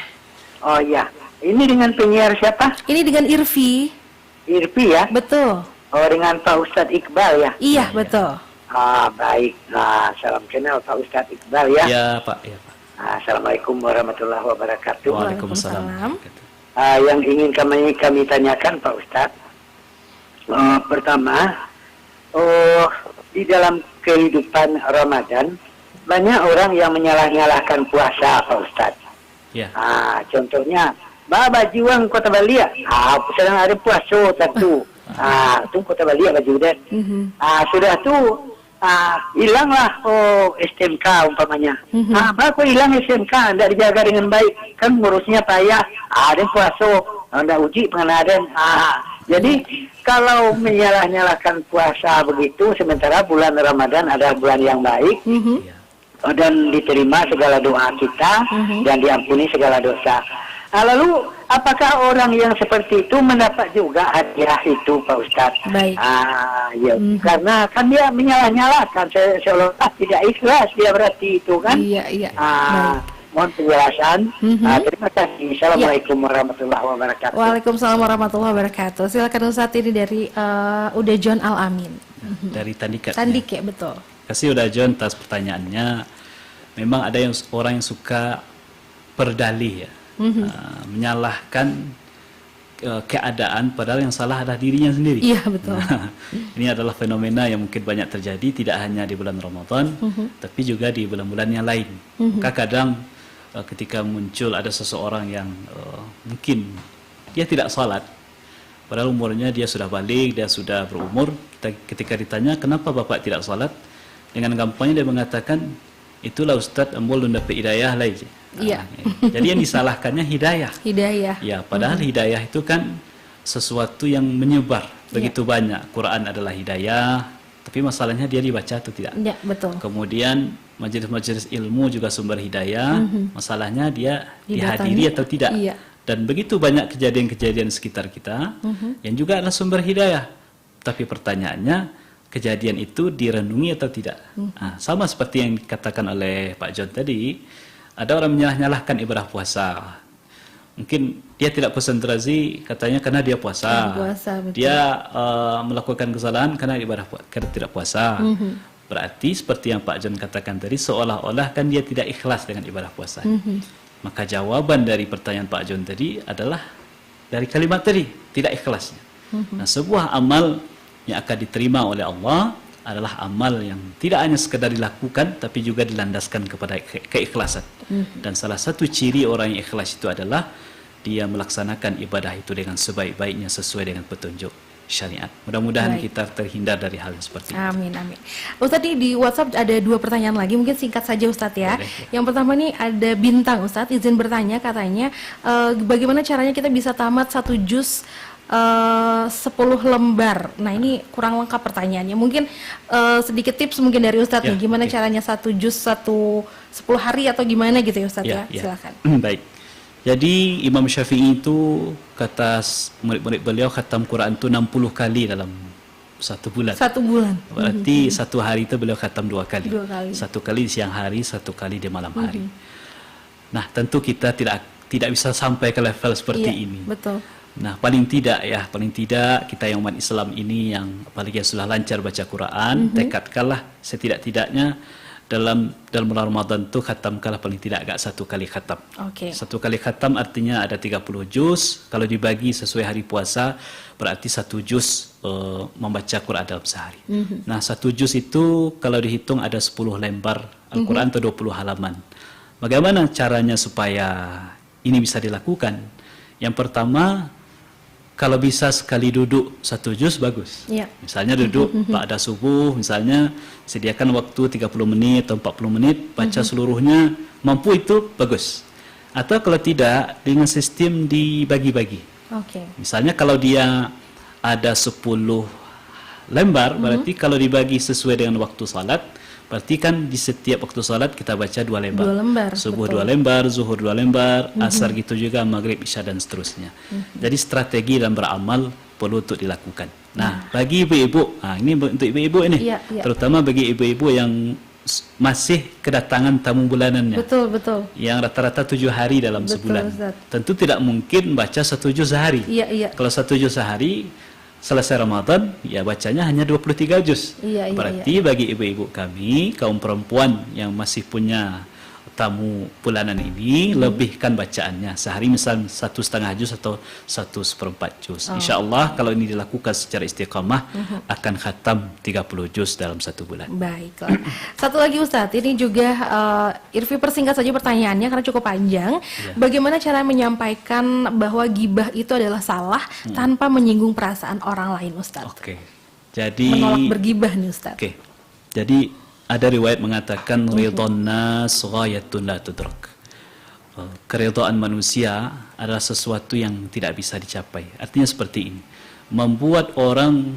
Oh iya, ini dengan penyiar siapa? Ini dengan Irfi. Irfi ya? Betul. Oh, dengan Pak Ustadz Iqbal ya? Iya, betul. Baik. Salam kenal Pak Ustadz Iqbal ya? Ya, Pak. Assalamualaikum warahmatullahi wabarakatuh. Waalaikumsalam. Yang ingin kami tanyakan Pak Ustadz, pertama, di dalam kehidupan Ramadan banyak orang yang menyalah-nyalahkan puasa Pak Ustadz. Contohnya, Baba juang Kota Balia. Sedang ada puasa satu. Tu Kota Balia baju dan. Sudah tu hilanglah STMK umpamanya. Kok hilang STMK, tidak dijaga dengan baik. Kan ngurusnya payah. Ada puasa, tidak uji pengenalan. Jadi kalau menyalah-nyalahkan puasa begitu, sementara bulan Ramadan adalah bulan yang baik. Dan diterima segala doa kita dan diampuni segala dosa. Lalu apakah orang yang seperti itu mendapat juga hadiah itu, Pak Ustadz? Baik. Ya, karena kan dia menyalah-nyalahkan, seolah-olah tidak ikhlas dia berarti itu kan? Iya. Mohon penjelasan. Terima kasih. Assalamualaikum warahmatullahi wabarakatuh. Waalaikumsalam warahmatullahi wabarakatuh. Silakan Ustadz, ini dari Uda John Al-Amin. Dari Tandike. Tandike, betul. Kasih Uda John atas pertanyaannya. Memang ada orang yang suka berdalih ya. Menyalahkan keadaan padahal yang salah adalah dirinya sendiri. Iya, betul. Ini adalah fenomena yang mungkin banyak terjadi tidak hanya di bulan Ramadan tapi juga di bulan-bulan yang lain. Maka kadang ketika muncul ada seseorang yang mungkin dia tidak salat padahal umurnya dia sudah balik, dia sudah berumur, ketika ditanya kenapa bapak tidak salat, dengan gampangnya dia mengatakan itulah Ustadz ambul dapat hidayah lagi. Iya. Jadi yang disalahkannya hidayah. Hidayah. Ya, padahal hidayah itu kan sesuatu yang menyebar begitu banyak. Quran adalah hidayah, tapi masalahnya dia dibaca atau tidak. Ya, betul. Kemudian majelis-majelis ilmu juga sumber hidayah, masalahnya dia dihadiri atau tidak. Iya. Dan begitu banyak kejadian-kejadian sekitar kita yang juga adalah sumber hidayah. Tapi pertanyaannya, kejadian itu direnungi atau tidak? Sama seperti yang dikatakan oleh Pak John tadi, ada orang menyalah-nyalahkan ibadah puasa. Mungkin dia tidak konsentrasi, katanya karena dia puasa. Dia melakukan kesalahan karena karena tidak puasa. Berarti seperti yang Pak John katakan tadi, seolah-olah kan dia tidak ikhlas dengan ibadah puasa. Maka jawaban dari pertanyaan Pak John tadi adalah dari kalimat tadi, tidak ikhlasnya. Nah, sebuah amal yang akan diterima oleh Allah adalah amal yang tidak hanya sekedar dilakukan tapi juga dilandaskan kepada keikhlasan. Dan salah satu ciri orang yang ikhlas itu adalah dia melaksanakan ibadah itu dengan sebaik-baiknya sesuai dengan petunjuk syariat. Mudah-mudahan kita terhindar dari hal yang seperti itu. Amin. Ustadz, di WhatsApp ada 2 pertanyaan lagi, mungkin singkat saja Ustadz ya. Boleh. Yang pertama nih ada Bintang Ustadz, izin bertanya, katanya bagaimana caranya kita bisa tamat 1 juz 10 lembar. Nah, ini kurang lengkap pertanyaannya. Mungkin sedikit tips mungkin dari Ustadz nih, gimana caranya 1 juz 10 hari atau gimana gitu ya Ustadz ya. Silakan. Baik. Jadi Imam Syafi'i itu kata murid-murid beliau khatam Quran itu 60 kali dalam 1 bulan. 1 bulan. Berarti 1 hari itu beliau khatam 2 kali. 2 kali. 1 kali di siang hari, 1 kali di malam hari. Nah, tentu kita tidak bisa sampai ke level seperti ini. Betul. Nah, paling tidak kita yang umat Islam ini yang apalagi yang sudah lancar baca Quran, tekadkanlah setidak-tidaknya dalam bulan Ramadan itu khatamkanlah paling tidak agak 1 kali khatam. 1 kali khatam artinya ada 30 juz. Kalau dibagi sesuai hari puasa berarti 1 juz membaca Quran dalam sehari. Nah, 1 juz itu kalau dihitung ada 10 lembar Al-Quran atau 20 halaman. Bagaimana caranya supaya ini bisa dilakukan? Yang pertama, kalau bisa sekali duduk 1 juz bagus. Misalnya duduk ba'da subuh, misalnya sediakan waktu 30 menit atau 40 menit, baca seluruhnya, mampu itu bagus. Atau kalau tidak, dengan sistem dibagi-bagi. Misalnya kalau dia ada 10 lembar, berarti kalau dibagi sesuai dengan waktu salat, berarti kan di setiap waktu salat kita baca 2 lembar. 2 lembar. Subuh 2 lembar, zuhur 2 lembar, asar gitu juga, maghrib, isya dan seterusnya. Jadi strategi dalam beramal perlu untuk dilakukan. Nah, bagi ibu-ibu, ini untuk ibu-ibu ini, terutama bagi ibu-ibu yang masih kedatangan tamu bulanannya. Betul. Yang rata-rata 7 hari dalam sebulan. Tentu tidak mungkin baca 1 juz sehari. Kalau 1 juz sehari, selesai Ramadan, ya bacanya hanya 23 juz. Berarti bagi ibu-ibu kami, kaum perempuan yang masih punya tamu bulanan ini, lebihkan bacaannya. Sehari misal 1,5 juz atau 1/4 juz. Insya Allah kalau ini dilakukan secara istiqamah, akan khatam 30 juz dalam 1 bulan. Baiklah. Satu lagi Ustadz, ini juga Irfi persingkat saja pertanyaannya karena cukup panjang. Bagaimana cara menyampaikan bahwa gibah itu adalah salah tanpa menyinggung perasaan orang lain Ustadz? Jadi menolak bergibah nih Ustadz. Jadi ada riwayat mengatakan ridhon nas ghayatun la tudrak. Keridhaan manusia adalah sesuatu yang tidak bisa dicapai. Artinya seperti ini. Membuat orang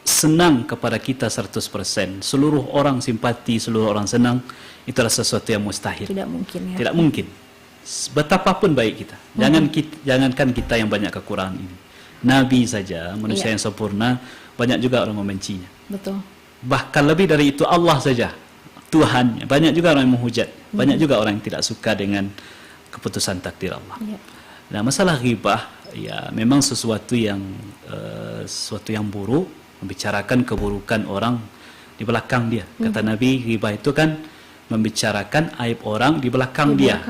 senang kepada kita 100%, seluruh orang simpati, seluruh orang senang, itu adalah sesuatu yang mustahil. Tidak mungkin ya. Tidak mungkin. betapapun baik kita. Jangankan kita yang banyak kekurangan ini. Nabi saja, manusia yang sempurna, banyak juga orang membencinya. Betul. Bahkan lebih dari itu Allah saja, Tuhan, banyak juga orang yang menghujat, banyak juga orang yang tidak suka dengan keputusan takdir Allah. Nah, masalah ghibah ya memang sesuatu yang buruk, membicarakan keburukan orang di belakang dia. Kata Nabi, ghibah itu kan membicarakan aib orang di belakang dia.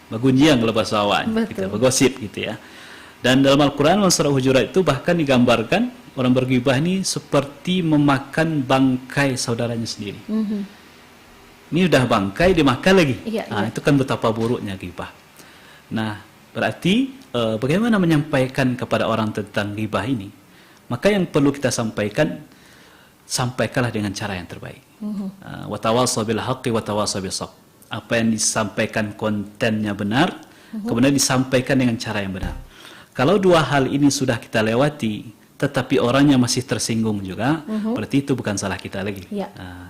Begunjing kalau bahasa awak, gitu, bergosip gitu ya. Dan dalam Al-Quran surah Hujurat itu bahkan digambarkan orang berghibah ini seperti memakan bangkai saudaranya sendiri. Ini udah bangkai dimakan lagi. Itu kan betapa buruknya ghibah. Nah, berarti bagaimana menyampaikan kepada orang tentang ghibah ini? Maka yang perlu kita sampaikan, sampaikanlah dengan cara yang terbaik. Wa tawassaw bil haqqi wa tawassaw bis sabr. Apa yang disampaikan kontennya benar, kemudian disampaikan dengan cara yang benar. Kalau dua hal ini sudah kita lewati, tetapi orangnya masih tersinggung juga, berarti itu bukan salah kita lagi.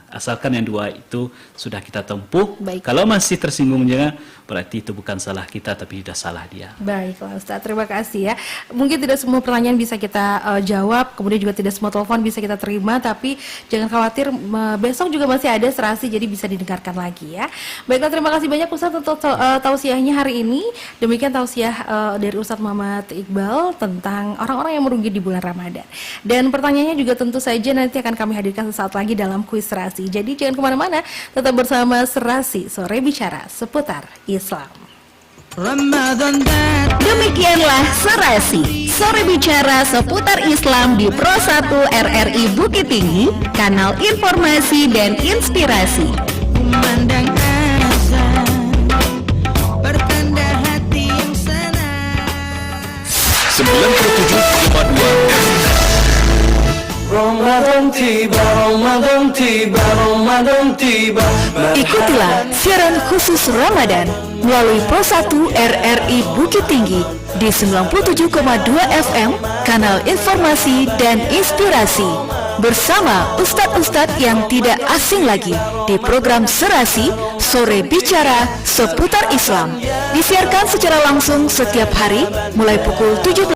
Asalkan yang dua itu sudah kita tempuh. Kalau masih tersinggung juga, berarti itu bukan salah kita, tapi sudah salah dia. Baiklah Ustaz, terima kasih ya. Mungkin tidak semua pertanyaan bisa kita jawab, kemudian juga tidak semua telepon bisa kita terima, tapi jangan khawatir, besok juga masih ada serasi, jadi bisa didengarkan lagi ya. Baiklah, terima kasih banyak Ustaz untuk tausiahnya hari ini. Demikian tausiah dari Ustaz Muhammad Iqbal tentang orang-orang yang merugi di bulan Ramadan. Dan pertanyaannya juga tentu saja nanti akan kami hadirkan sesaat lagi dalam kuis serasi. Jadi jangan kemana-mana, tetap bersama Serasi Sore Bicara seputar Islam. Demikianlah Serasi Sore Bicara seputar Islam di Pro 1 RRI Bukit Tinggi, kanal informasi dan inspirasi. Memandang azan, bertanda hati yang senang. 97,2 Ramadan tiba, Ramadan tiba, Ramadan tiba. Ikutilah siaran khusus Ramadan melalui Pro 1 RRI Bukit Tinggi di 97,2 FM, kanal informasi dan inspirasi. Bersama ustadz-ustadz yang tidak asing lagi di program Serasi Sore Bicara seputar Islam. Disiarkan secara langsung setiap hari mulai pukul 17.